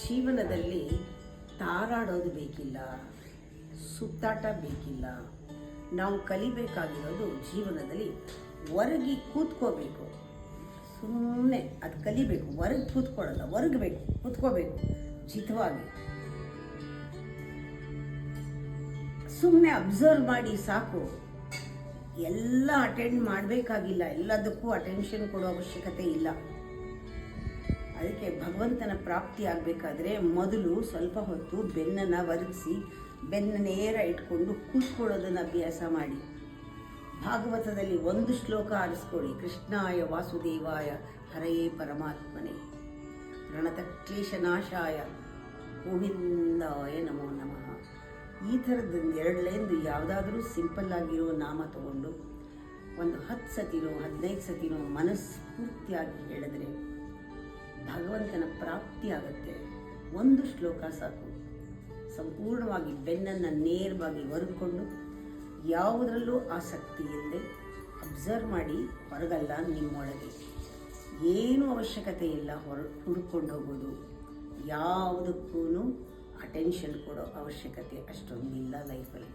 ಜೀವನದಲ್ಲಿ ತಾರಾಡೋದು ಬೇಕಿಲ್ಲ, ಸುತ್ತಾಟ ಬೇಕಿಲ್ಲ. ನಾವು ಕಲಿಬೇಕಾಗಿರೋದು ಜೀವನದಲ್ಲಿ ಹೊರಗಿ ಕೂತ್ಕೋಬೇಕು. ಸುಮ್ಮನೆ ಅದು ಕಲಿಬೇಕು, ಹೊರಗೆ ಕೂತ್ಕೊಳ್ಳಲ್ಲ, ಹೊರಗಬೇಕು, ಕೂತ್ಕೋಬೇಕು ಜಿತವಾಗಿ. ಸುಮ್ಮನೆ ಅಬ್ಸರ್ವ್ ಮಾಡಿ ಸಾಕು. ಎಲ್ಲ ಅಟೆಂಡ್ ಮಾಡಬೇಕಾಗಿಲ್ಲ, ಎಲ್ಲದಕ್ಕೂ ಅಟೆನ್ಷನ್ ಕೊಡೋ ಅವಶ್ಯಕತೆ ಇಲ್ಲ. ಅದಕ್ಕೆ ಭಗವಂತನ ಪ್ರಾಪ್ತಿ ಆಗಬೇಕಾದ್ರೆ ಮೊದಲು ಸ್ವಲ್ಪ ಹೊತ್ತು ಬೆನ್ನನ್ನು ಒದಗಿಸಿ ಬೆನ್ನ ನೇರ ಇಟ್ಕೊಂಡು ಕೂತ್ಕೊಳ್ಳೋದನ್ನು ಅಭ್ಯಾಸ ಮಾಡಿ. ಭಾಗವತದಲ್ಲಿ ಒಂದು ಶ್ಲೋಕ ಆರಿಸ್ಕೊಳ್ಳಿ, ಕೃಷ್ಣಾಯ ವಾಸುದೇವಾಯ ಹರಯೇ ಪರಮಾತ್ಮನೇ ಪ್ರಣತ ಕ್ಲೇಶನಾಶಾಯ ಗೋವಿಂದಾಯ ನಮೋ ನಮಃ. ಈ ಥರದ್ದೊಂದು 2 ಲೈನ್ದು ಯಾವುದಾದ್ರೂ ಸಿಂಪಲ್ ಆಗಿರೋ ನಾಮ ತಗೊಂಡು ಒಂದು 10 ಸತಿನೋ 15 ಸತಿನೋ ಮನಸ್ಫೂರ್ತಿಯಾಗಿ ಹೇಳಿದ್ರೆ ಭಗವಂತನ ಪ್ರಾಪ್ತಿ ಆಗುತ್ತೆ. ಒಂದು ಶ್ಲೋಕ ಸಾಕು. ಸಂಪೂರ್ಣವಾಗಿ ಬೆನ್ನನ್ನು ನೇರವಾಗಿ ಹೊರಕೊಂಡು ಯಾವುದರಲ್ಲೂ ಆಸಕ್ತಿ ಇಲ್ಲದೆ ಅಬ್ಸರ್ವ್ ಮಾಡಿ, ಹೊರಗಲ್ಲ ನಿಮ್ಮೊಳಗೆ. ಏನೂ ಅವಶ್ಯಕತೆ ಇಲ್ಲ ಹುಡ್ಕೊಂಡು ಹೋಗೋದು. ಯಾವುದಕ್ಕೂ ಅಟೆನ್ಷನ್ ಕೊಡೋ ಅವಶ್ಯಕತೆ ಅಷ್ಟೊಂದಿಲ್ಲ ಲೈಫಲ್ಲಿ.